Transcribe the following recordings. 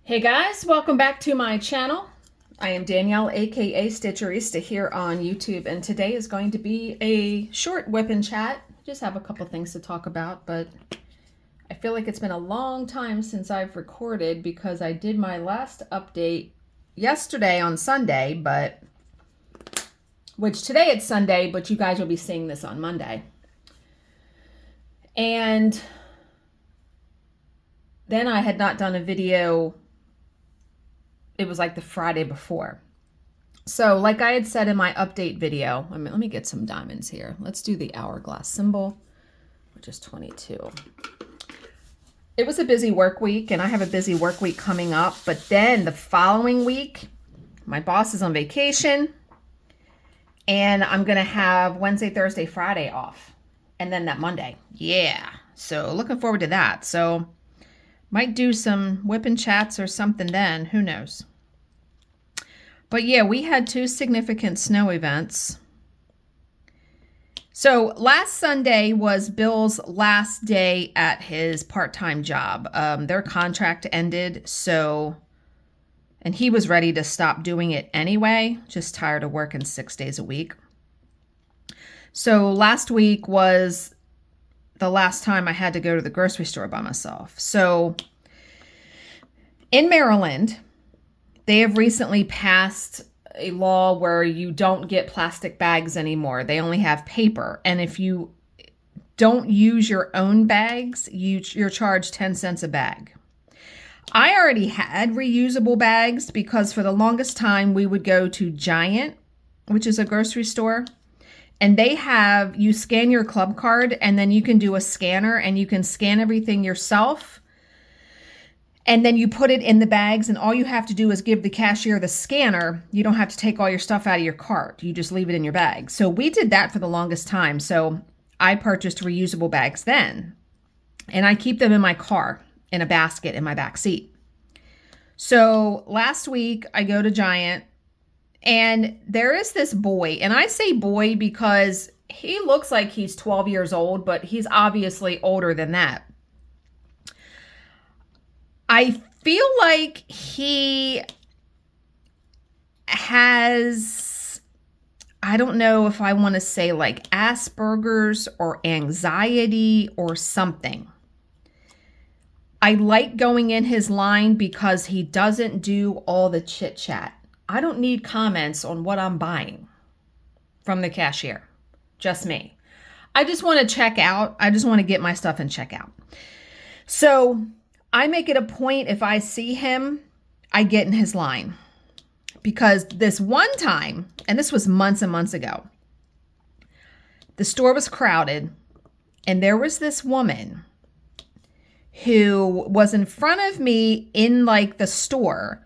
Hey guys, welcome back to my channel. I am Danielle, aka Stitcherista, here on YouTube, and today is going to be a short whip and chat. Just have a couple things to talk about, but I feel like it's been a long time since I've recorded because I did my last update yesterday on Sunday, which today it's Sunday, but you guys will be seeing this on Monday. And then I had not done a video. It was like the Friday before. So like I had said in my update video, let me get some diamonds here. Let's do the hourglass symbol, which is 22. It was a busy work week, and I have a busy work week coming up. But then the following week, my boss is on vacation, and I'm going to have Wednesday, Thursday, Friday off. And then that Monday. Yeah. So looking forward to that. So might do some whip and chats or something then. Who knows? But yeah, we had two significant snow events. So last Sunday was Bill's last day at his part-time job. Their contract ended, and he was ready to stop doing it anyway, just tired of working 6 days a week. So last week was the last time I had to go to the grocery store by myself. So in Maryland, they have recently passed a law where you don't get plastic bags anymore. They only have paper. And if you don't use your own bags, you're charged 10 cents a bag. I already had reusable bags because for the longest time we would go to Giant, which is a grocery store. And they have, you scan your club card and then you can do a scanner and you can scan everything yourself. And then you put it in the bags and all you have to do is give the cashier the scanner. You don't have to take all your stuff out of your cart. You just leave it in your bag. So we did that for the longest time. So I purchased reusable bags then. And I keep them in my car in a basket in my back seat. So last week I go to Giant. And there is this boy, and I say boy because he looks like he's 12 years old, but he's obviously older than that. I feel like he has, I don't know if I want to say like Asperger's or anxiety or something. I like going in his line because he doesn't do all the chit chat. I don't need comments on what I'm buying from the cashier. Just me. I just want to check out. I just want to get my stuff and check out. So I make it a point, if I see him, I get in his line. Because this one time, and this was months and months ago, the store was crowded and there was this woman who was in front of me in like the store.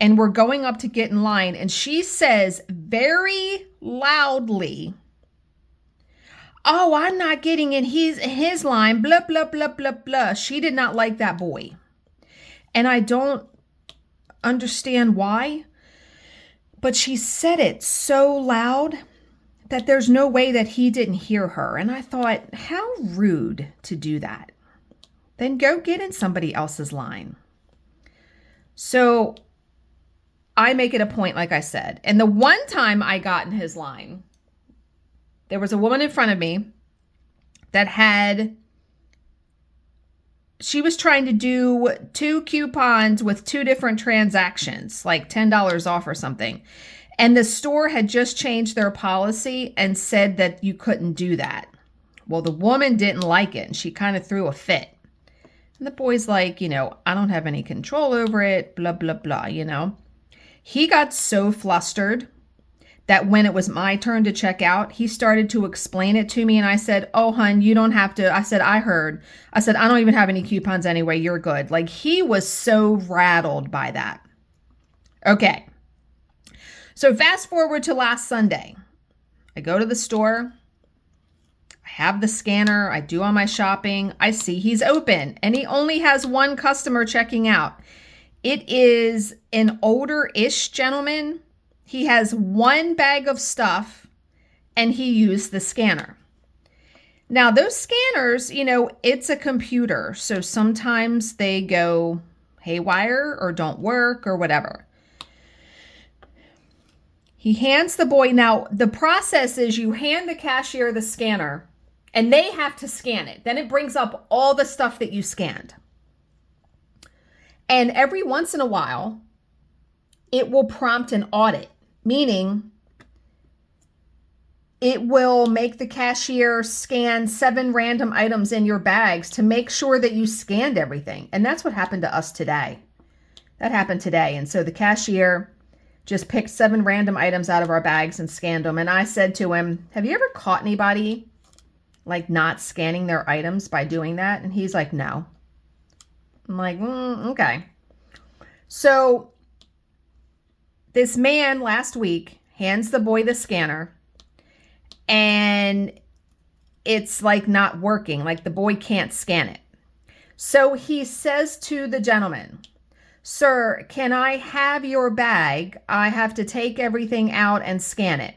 And we're going up to get in line. And she says very loudly, "Oh, I'm not getting in his line, blah, blah, blah, blah, blah." She did not like that boy. And I don't understand why. But she said it so loud that there's no way that he didn't hear her. And I thought, how rude to do that. Then go get in somebody else's line. So I make it a point, like I said. And the one time I got in his line, there was a woman in front of me that she was trying to do 2 coupons with 2 different transactions, like $10 off or something. And the store had just changed their policy and said that you couldn't do that. Well, the woman didn't like it and she kind of threw a fit. And the boy's like, I don't have any control over it, blah, blah, blah, He got so flustered that when it was my turn to check out, he started to explain it to me. And I said, "Oh, hun, you don't have to." I said, "I heard." I said, "I don't even have any coupons anyway. You're good." Like, he was so rattled by that. Okay. So fast forward to last Sunday. I go to the store. I have the scanner. I do all my shopping. I see he's open and he only has one customer checking out. It is an older-ish gentleman. He has one bag of stuff and he used the scanner. Now, those scanners, it's a computer. So sometimes they go haywire or don't work or whatever. He hands the boy. Now, the process is you hand the cashier the scanner and they have to scan it. Then it brings up all the stuff that you scanned. And every once in a while, it will prompt an audit, meaning it will make the cashier scan 7 random items in your bags to make sure that you scanned everything. And that's what happened to us today. That happened today. And so the cashier just picked 7 random items out of our bags and scanned them. And I said to him, have you ever caught anybody like not scanning their items by doing that? And he's like, no. I'm like, okay. So this man last week hands the boy the scanner and it's like not working, like the boy can't scan it. So he says to the gentleman, sir, can I have your bag? I have to take everything out and scan it.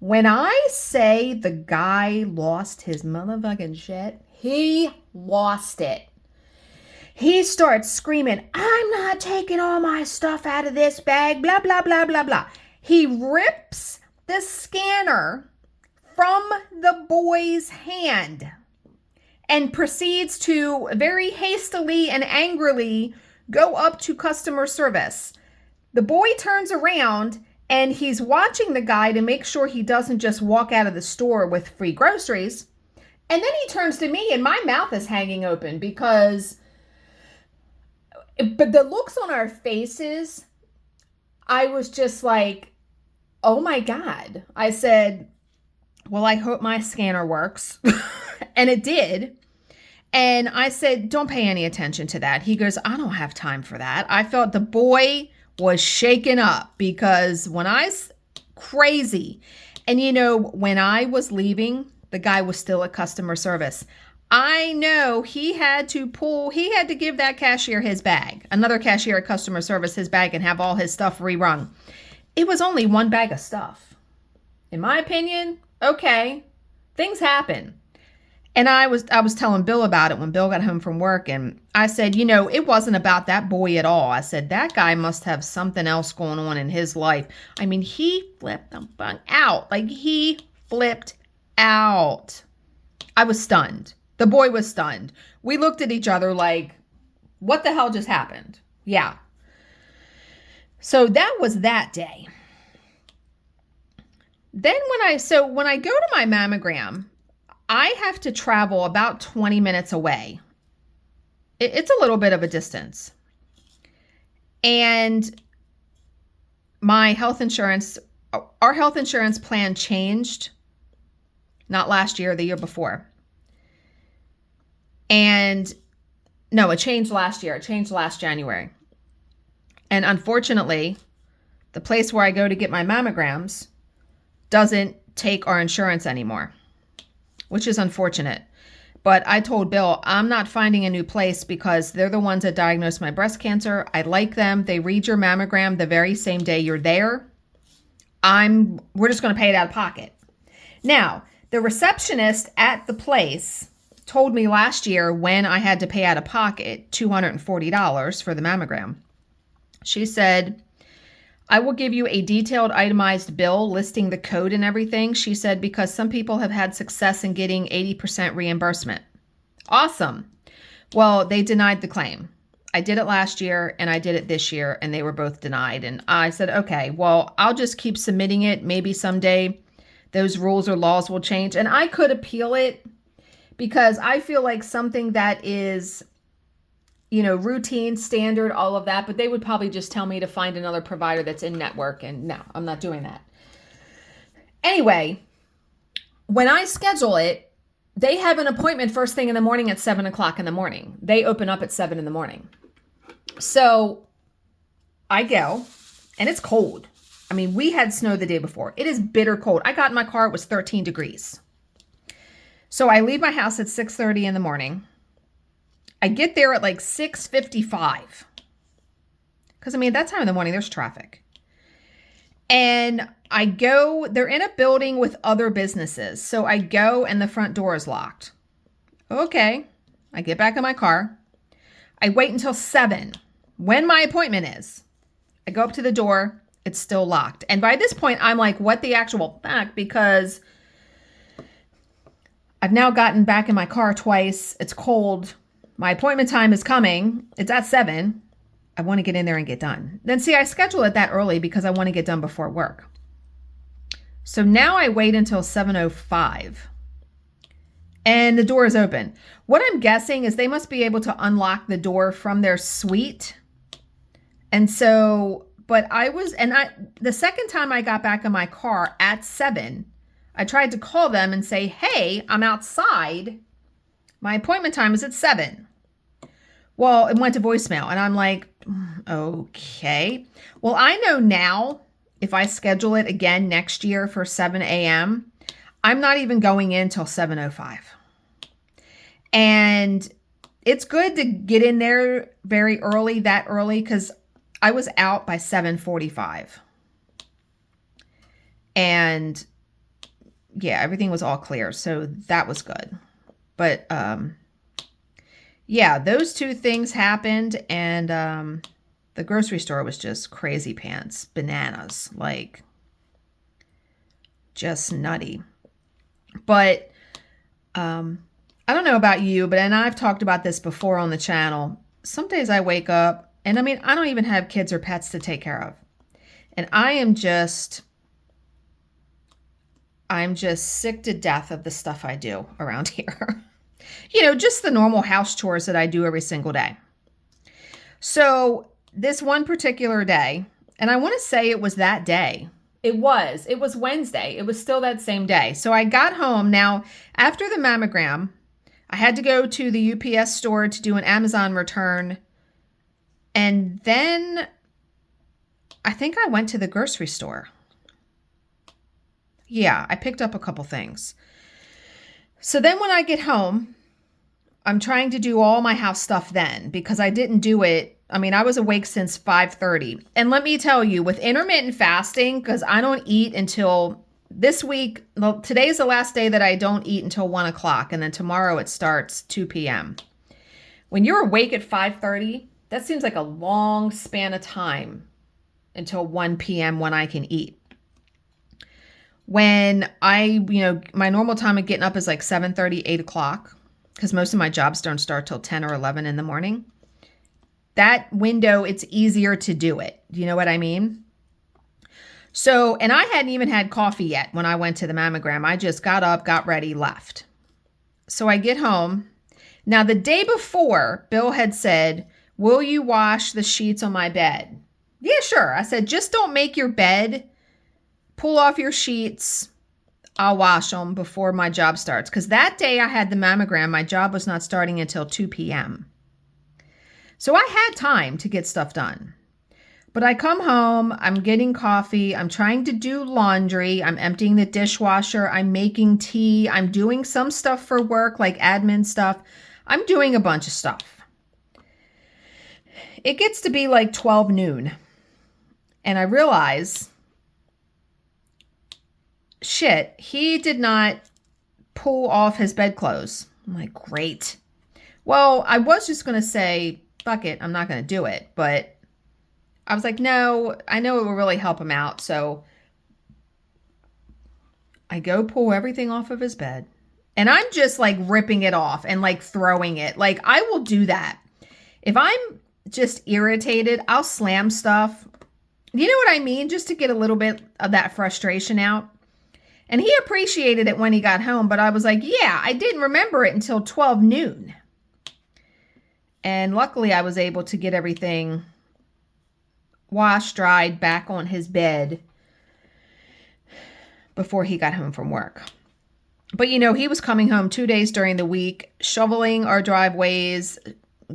When I say the guy lost his motherfucking shit, he lost it. He starts screaming, I'm not taking all my stuff out of this bag, blah, blah, blah, blah, blah. He rips the scanner from the boy's hand and proceeds to very hastily and angrily go up to customer service. The boy turns around and he's watching the guy to make sure he doesn't just walk out of the store with free groceries. And then he turns to me and my mouth is hanging open because, but the looks on our faces, I was just like, oh my God. I said, well, I hope my scanner works. And it did. And I said, don't pay any attention to that. He goes, I don't have time for that. I felt the boy was shaken up because crazy. And you know, when I was leaving, the guy was still at customer service. I know he had to give that cashier his bag, another cashier at customer service his bag and have all his stuff rerun. It was only 1 bag of stuff. In my opinion, okay, things happen. And I was telling Bill about it when Bill got home from work. And I said, you know, it wasn't about that boy at all. I said, that guy must have something else going on in his life. I mean, he flipped the fuck out. Like, he flipped out. I was stunned. The boy was stunned. We looked at each other like, what the hell just happened? Yeah. So that was that day. Then when I go to my mammogram, I have to travel about 20 minutes away. It's a little bit of a distance. And our health insurance plan changed, not last year, the year before. And no, it changed last year. It changed last January. And unfortunately, the place where I go to get my mammograms doesn't take our insurance anymore, which is unfortunate. But I told Bill, I'm not finding a new place because they're the ones that diagnosed my breast cancer. I like them. They read your mammogram the very same day you're there. We're just going to pay it out of pocket. Now, the receptionist at the place told me last year when I had to pay out of pocket $240 for the mammogram. She said, I will give you a detailed itemized bill listing the code and everything. She said, because some people have had success in getting 80% reimbursement. Awesome. Well, they denied the claim. I did it last year and I did it this year and they were both denied. And I said, okay, well, I'll just keep submitting it. Maybe someday those rules or laws will change. And I could appeal it because I feel like something that is, you know, routine, standard, all of that, but they would probably just tell me to find another provider that's in network. And no, I'm not doing that. Anyway, when I schedule it, they have an appointment first thing in the morning at 7 o'clock in the morning. They open up at 7 in the morning. So I go and it's cold. I mean, we had snow the day before. It is bitter cold. I got in my car, it was 13 degrees. So I leave my house at 6:30 in the morning. I get there at like 6:55. Because I mean, at that time in the morning, there's traffic. And I go, they're in a building with other businesses. So I go and the front door is locked. Okay. I get back in my car. I wait until 7 when my appointment is. I go up to the door. It's still locked. And by this point, I'm like, what the actual fuck? Because I've now gotten back in my car twice. It's cold. My appointment time is coming. It's at 7. I want to get in there and get done. Then see, I schedule it that early because I want to get done before work. So now I wait until 7:05 and the door is open. What I'm guessing is they must be able to unlock the door from their suite. And so, but the second time I got back in my car at 7, I tried to call them and say, hey, I'm outside. My appointment time is at 7. Well, it went to voicemail and I'm like, okay. Well, I know now if I schedule it again next year for 7 a.m., I'm not even going in till 7:05. And it's good to get in there very early, that early, because I was out by 7:45. And yeah, everything was all clear. So that was good. But yeah, those two things happened. And the grocery store was just crazy pants, bananas, like just nutty. But I don't know about you, and I've talked about this before on the channel. Some days I wake up and I mean, I don't even have kids or pets to take care of. And I'm just sick to death of the stuff I do around here. You know, just the normal house chores that I do every single day. So this one particular day, and I want to say it was that day. It was Wednesday. It was still that same day. So I got home. Now, after the mammogram, I had to go to the UPS store to do an Amazon return. And then I think I went to the grocery store. Yeah, I picked up a couple things. So then when I get home, I'm trying to do all my house stuff then because I didn't do it. I mean, I was awake since 5:30. And let me tell you, with intermittent fasting, because I don't eat until this week, well, today's the last day that I don't eat until 1 o'clock. And then tomorrow it starts 2 p.m. When you're awake at 5:30, that seems like a long span of time until 1 p.m. when I can eat. When my normal time of getting up is like 7:30, 8 o'clock, because most of my jobs don't start till 10 or 11 in the morning. That window, it's easier to do it. Do you know what I mean? So, and I hadn't even had coffee yet when I went to the mammogram. I just got up, got ready, left. So I get home. Now, the day before, Bill had said, will you wash the sheets on my bed? Yeah, sure. I said, just don't make your bed. Pull off your sheets. I'll wash them before my job starts. Because that day I had the mammogram, my job was not starting until 2 p.m. So I had time to get stuff done. But I come home, I'm getting coffee, I'm trying to do laundry, I'm emptying the dishwasher, I'm making tea, I'm doing some stuff for work, like admin stuff. I'm doing a bunch of stuff. It gets to be like 12 noon. And I realize, shit, he did not pull off his bedclothes. I'm like, great. Well, I was just going to say, fuck it, I'm not going to do it. But I was like, no, I know it will really help him out. So I go pull everything off of his bed. And I'm just like ripping it off and like throwing it. Like I will do that. If I'm just irritated, I'll slam stuff. You know what I mean? Just to get a little bit of that frustration out. And he appreciated it when he got home. But I was like, yeah, I didn't remember it until 12 noon. And luckily I was able to get everything washed, dried, back on his bed before he got home from work. But you know, he was coming home 2 days during the week, shoveling our driveways,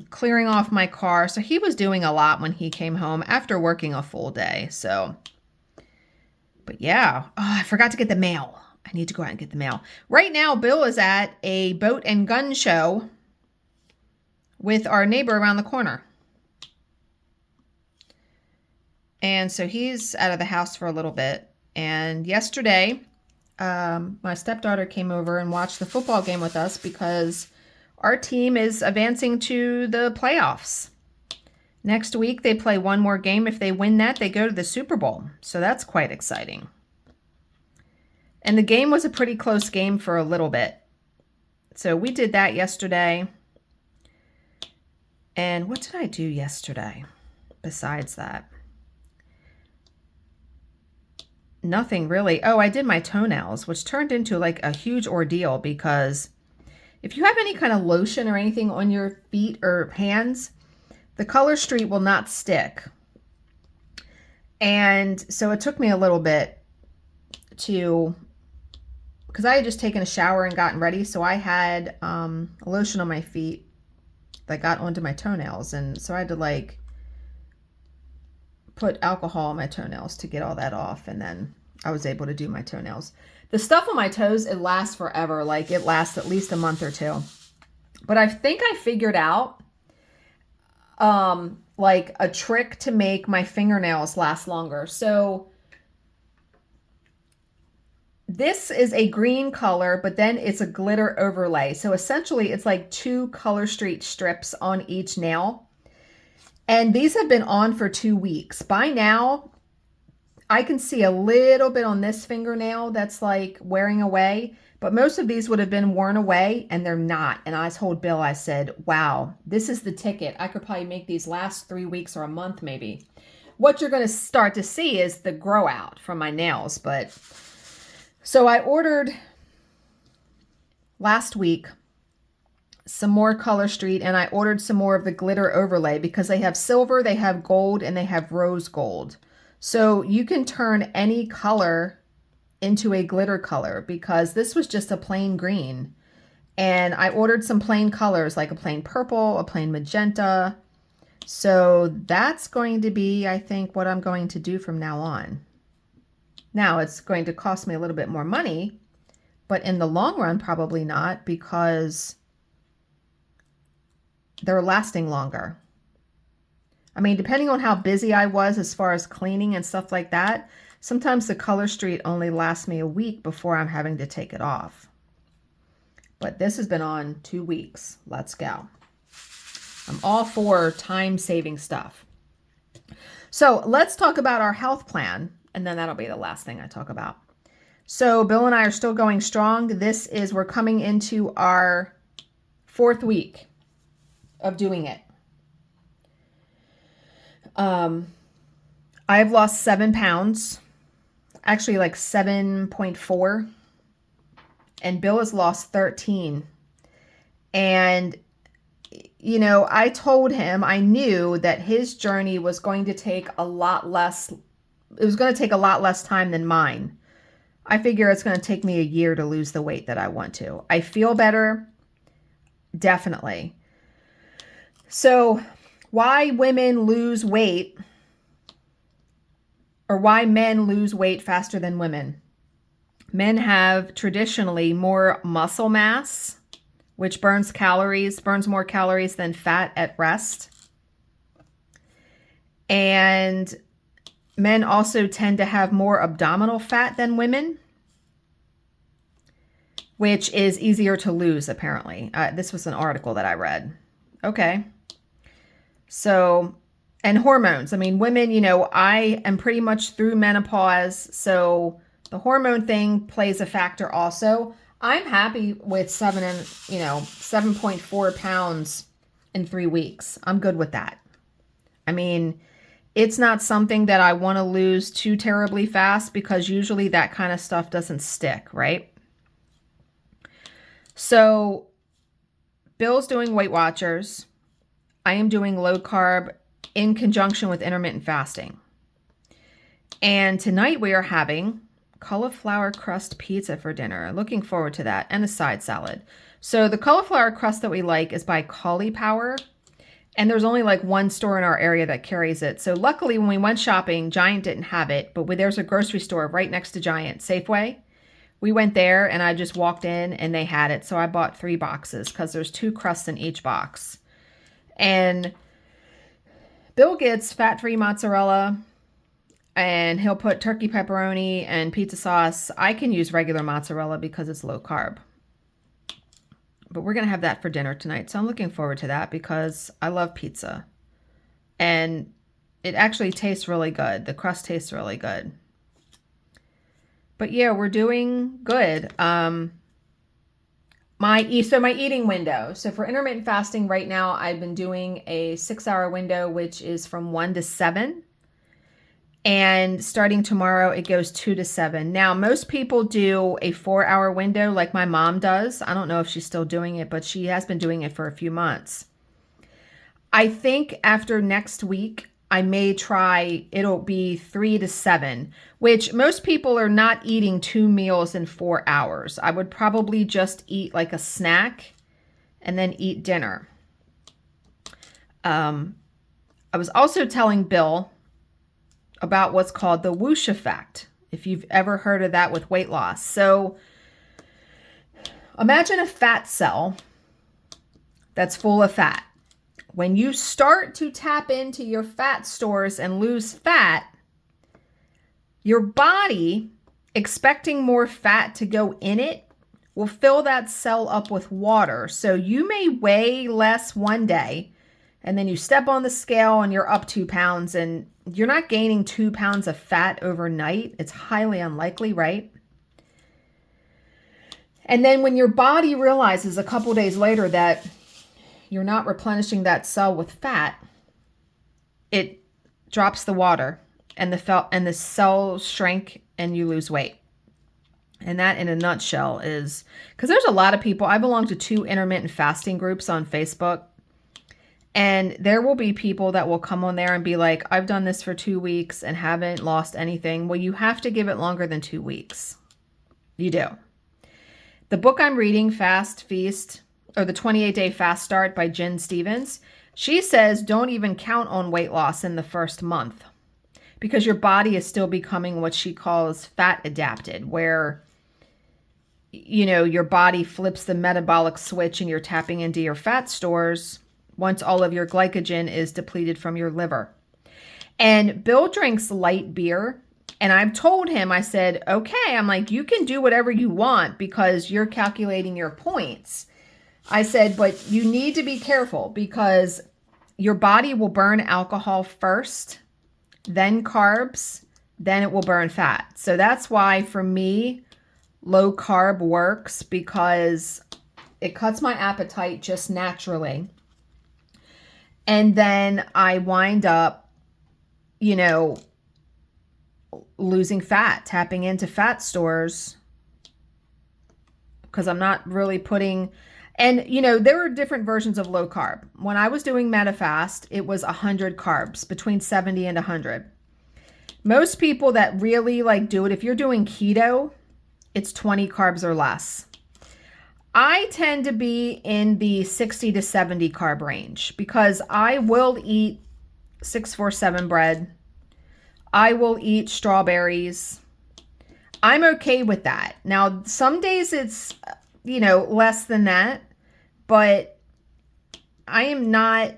clearing off my car. So he was doing a lot when he came home after working a full day. So, but yeah, I forgot to get the mail. I need to go out and get the mail. Right now, Bill is at a boat and gun show with our neighbor around the corner. And so he's out of the house for a little bit. And yesterday, my stepdaughter came over and watched the football game with us because our team is advancing to the playoffs. Next week, they play one more game. If they win that, they go to the Super Bowl. So that's quite exciting. And the game was a pretty close game for a little bit. So we did that yesterday. And what did I do yesterday besides that? Nothing really. Oh, I did my toenails, which turned into like a huge ordeal because if you have any kind of lotion or anything on your feet or hands, the color street will not stick. And so it took me a little bit to, because I had just taken a shower and gotten ready. So I had a lotion on my feet that got onto my toenails. And so I had to like put alcohol on my toenails to get all that off. And then I was able to do my toenails. The stuff on my toes, it lasts forever. Like it lasts at least a month or two. But I think I figured out like a trick to make my fingernails last longer. So this is a green color, but then it's a glitter overlay. So essentially it's like 2 color street strips on each nail. And these have been on for 2 weeks. By now, I can see a little bit on this fingernail that's like wearing away, but most of these would have been worn away and they're not. And I told Bill, I said, wow, this is the ticket. I could probably make these last 3 weeks or a month maybe. What you're going to start to see is the grow out from my nails. But so I ordered last week some more color street and I ordered some more of the glitter overlay because they have silver, they have gold, and they have rose gold. So you can turn any color into a glitter color because this was just a plain green. And I ordered some plain colors like a plain purple, a plain magenta. So that's going to be, I think, what I'm going to do from now on. Now it's going to cost me a little bit more money, but in the long run, probably not because they're lasting longer. I mean, depending on how busy I was as far as cleaning and stuff like that, sometimes the color street only lasts me a week before I'm having to take it off. But this has been on 2 weeks. Let's go. I'm all for time-saving stuff. So let's talk about our health plan, and then that'll be the last thing I talk about. So Bill and I are still going strong. We're coming into our 4th week of doing it. I've lost 7 pounds, actually like 7.4, and Bill has lost 13. And, you know, I told him I knew that his journey was going to take a lot less. It was going to take a lot less time than mine. I figure it's going to take me a year to lose the weight that I want to. I feel better. Definitely. So why women lose weight, or why men lose weight faster than women? Men have traditionally more muscle mass, which burns more calories than fat at rest. And men also tend to have more abdominal fat than women, which is easier to lose, apparently. This was an article that I read. Okay. So, and hormones. I mean, women, you know, I am pretty much through menopause. So the hormone thing plays a factor also. I'm happy with 7.4 pounds in 3 weeks. I'm good with that. I mean, it's not something that I want to lose too terribly fast because usually that kind of stuff doesn't stick, right? So Bill's doing Weight Watchers. I am doing low carb in conjunction with intermittent fasting. And tonight we are having cauliflower crust pizza for dinner. Looking forward to that, and a side salad. So the cauliflower crust that we like is by Cauli-Power, and there's only like one store in our area that carries it. So luckily when we went shopping, Giant didn't have it, but there's a grocery store right next to Giant, Safeway. We went there and I just walked in and they had it. So I bought 3 boxes because there's 2 crusts in each box. And Bill gets fat-free mozzarella, and he'll put turkey pepperoni and pizza sauce. I can use regular mozzarella because it's low carb. But we're going to have that for dinner tonight. So I'm looking forward to that because I love pizza. And it actually tastes really good. The crust tastes really good. But yeah, we're doing good. My eating window. So for intermittent fasting right now, I've been doing a 6-hour window, which is from 1 to 7. And starting tomorrow, it goes 2 to 7. Now, most people do a 4-hour window like my mom does. I don't know if she's still doing it, but she has been doing it for a few months. I think after next week, I may try, it'll be 3 to 7, which most people are not eating 2 meals in 4 hours. I would probably just eat like a snack and then eat dinner. I was also telling Bill about what's called the whoosh effect, if you've ever heard of that with weight loss. So imagine a fat cell that's full of fat. When you start to tap into your fat stores and lose fat, your body, expecting more fat to go in it, will fill that cell up with water. So you may weigh less one day, and then you step on the scale and you're up 2 pounds, and you're not gaining 2 pounds of fat overnight. It's highly unlikely, right? And then when your body realizes a couple days later that you're not replenishing that cell with fat, it drops the water and the cells shrink and you lose weight. And that in a nutshell is, because there's a lot of people, I belong to 2 intermittent fasting groups on Facebook, and there will be people that will come on there and be like, I've done this for 2 weeks and haven't lost anything. Well, you have to give it longer than 2 weeks. You do. The book I'm reading, Fast Feast, or the 28-Day Fast Start by Jen Stevens, she says don't even count on weight loss in the first month because your body is still becoming what she calls fat adapted, where, you know, your body flips the metabolic switch and you're tapping into your fat stores once all of your glycogen is depleted from your liver. And Bill drinks light beer. And I've told him, I said, okay, I'm like, you can do whatever you want because you're calculating your points. I said, but you need to be careful because your body will burn alcohol first, then carbs, then it will burn fat. So that's why for me, low carb works because it cuts my appetite just naturally. And then I wind up, you know, losing fat, tapping into fat stores because I'm not really putting... And, you know, there are different versions of low carb. When I was doing MetaFast, it was 100 carbs, between 70 and 100. Most people that really like do it, if you're doing keto, it's 20 carbs or less. I tend to be in the 60 to 70 carb range because I will eat 647 bread. I will eat strawberries. I'm okay with that. Now, some days it's, you know, less than that, but I am not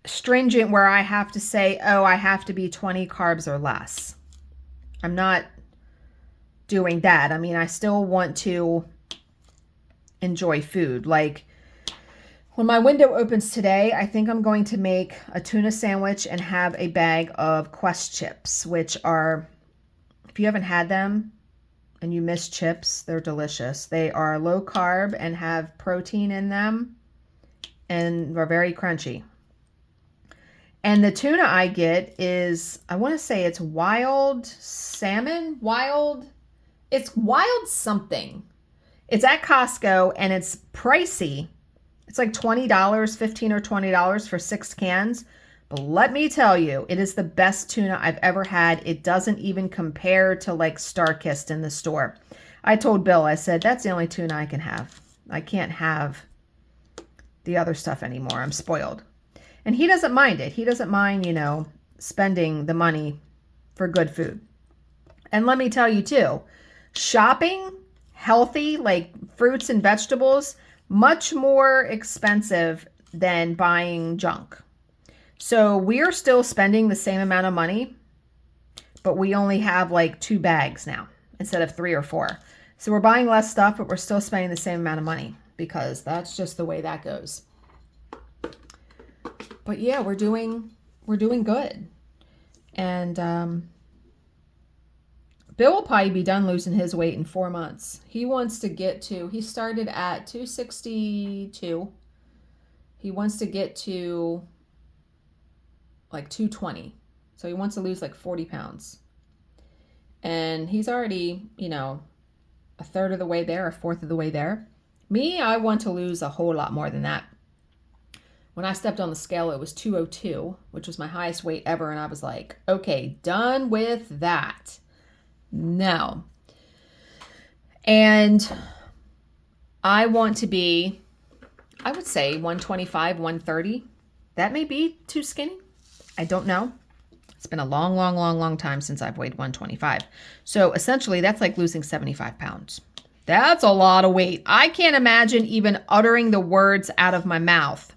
stringent where I have to say, oh, I have to be 20 carbs or less. I'm not doing that. I mean, I still want to enjoy food. Like when my window opens today, I think I'm going to make a tuna sandwich and have a bag of Quest chips, which are, if you haven't had them, and you miss chips, they're delicious. They are low carb and have protein in them and are very crunchy. And the tuna I get is, I want to say it's wild salmon, it's wild something. It's at Costco and it's pricey. It's like $20, $15 or $20 for 6 cans. But let me tell you, it is the best tuna I've ever had. It doesn't even compare to like StarKist in the store. I told Bill, I said, that's the only tuna I can have. I can't have the other stuff anymore. I'm spoiled. And he doesn't mind it. He doesn't mind, you know, spending the money for good food. And let me tell you too, shopping healthy, like fruits and vegetables, much more expensive than buying junk. So we're still spending the same amount of money, but we only have like 2 bags now instead of 3 or 4. So we're buying less stuff, but we're still spending the same amount of money. because that's just the way that goes. But yeah, we're doing good. And Bill will probably be done losing his weight in 4 months. He wants to get to, he started at 262. He wants to get to like 220. So he wants to lose like 40 pounds. And he's already, you know, a third of the way there, a fourth of the way there. Me, I want to lose a whole lot more than that. When I stepped on the scale, it was 202, which was my highest weight ever. And I was like, okay, done with that. No. And I want to be, I would say 125, 130. That may be too skinny. I don't know. It's been a long time since I've weighed 125. So essentially that's like losing 75 pounds. That's a lot of weight. I can't imagine even uttering the words out of my mouth.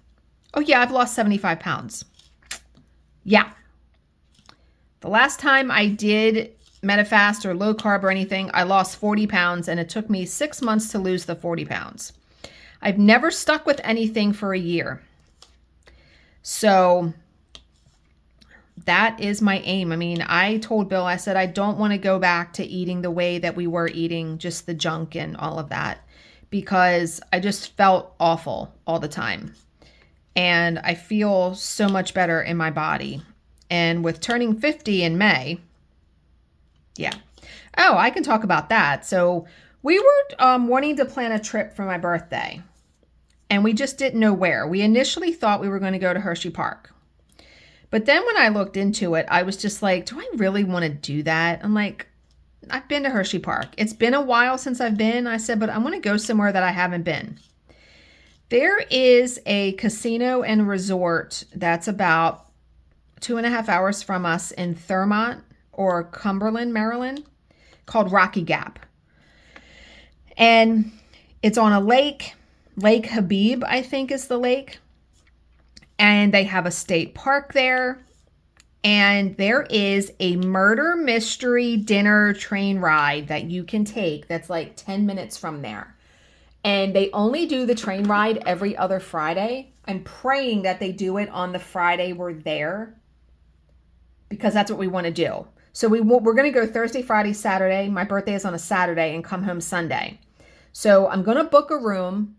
Oh yeah, I've lost 75 pounds. Yeah. The last time I did MetaFast or low carb or anything, I lost 40 pounds and it took me 6 months to lose the 40 pounds. I've never stuck with anything for a year. So that is my aim. I mean, I told Bill, I said, I don't want to go back to eating the way that we were eating, just the junk and all of that, because I just felt awful all the time. And I feel so much better in my body. And with turning 50 in May, yeah. Oh, I can talk about that. So we were wanting to plan a trip for my birthday, and we just didn't know where. We initially thought we were going to go to Hershey Park. But then when I looked into it, I was just like, do I really want to do that? I'm like, I've been to Hershey Park. It's been a while since I've been. I said, but I want to go somewhere that I haven't been. There is a casino and resort that's about 2.5 hours from us in Thurmont or Cumberland, Maryland, called Rocky Gap. And it's on a lake. Lake Habib, I think, is the lake. And they have a state park there. And there is a murder mystery dinner train ride that you can take that's like 10 minutes from there. And they only do the train ride every other Friday. I'm praying that they do it on the Friday we're there, because that's what we want to do. So we're going to go Thursday, Friday, Saturday. My birthday is on a Saturday, and come home Sunday. So I'm going to book a room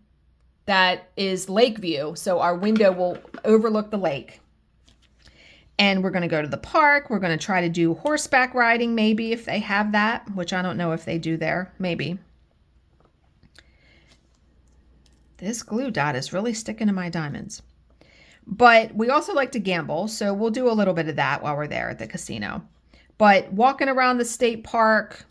that is lake view, so our window will overlook the lake. And we're going to go to the park. We're going to try to do horseback riding, maybe, if they have that, which I don't know if they do there. Maybe. This glue dot is really sticking to my diamonds. But we also like to gamble, so we'll do a little bit of that while we're there at the casino. But walking around the state park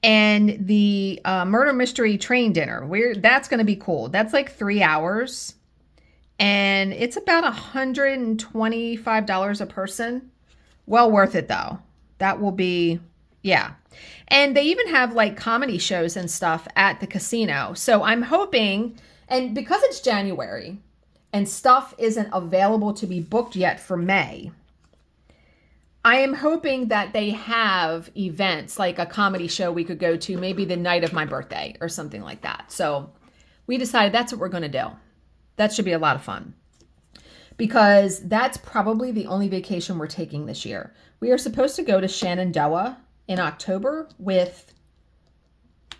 and the murder mystery train dinner, that's going to be cool. That's like 3 hours, and it's about $125 a person. Well worth it, though. That will be, yeah. And they even have like comedy shows and stuff at the casino. So I'm hoping, and because it's January and stuff isn't available to be booked yet for May, I am hoping that they have events like a comedy show we could go to maybe the night of my birthday or something like that. So we decided that's what we're going to do. That should be a lot of fun, because that's probably the only vacation we're taking this year. We are supposed to go to Shenandoah in October with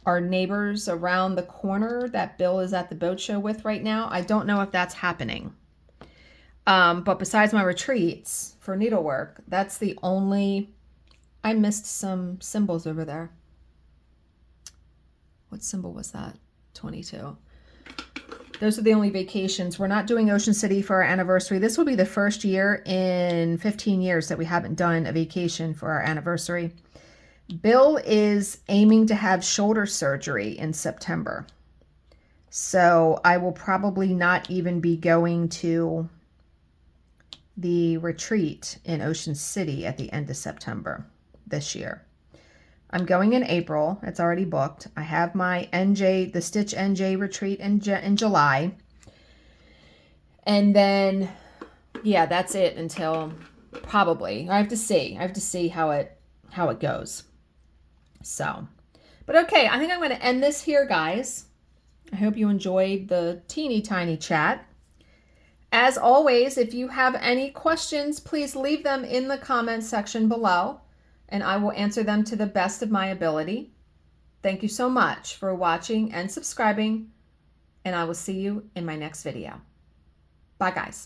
our neighbors around the corner that Bill is at the boat show with right now. I don't know if that's happening. But besides my retreats for needlework, that's the only, I missed some symbols over there. What symbol was that? 22. Those are the only vacations. We're not doing Ocean City for our anniversary. This will be the first year in 15 years that we haven't done a vacation for our anniversary. Bill is aiming to have shoulder surgery in September. So I will probably not even be going to the retreat in Ocean City at the end of September this year. I'm going in April. It's already booked. I have my the Stitch NJ retreat in July. And then, yeah, that's it until probably. I have to see how it goes. So, but okay, I think I'm going to end this here, guys. I hope you enjoyed the teeny tiny chat. As always, if you have any questions, please leave them in the comments section below, and I will answer them to the best of my ability. Thank you so much for watching and subscribing, and I will see you in my next video. Bye, guys.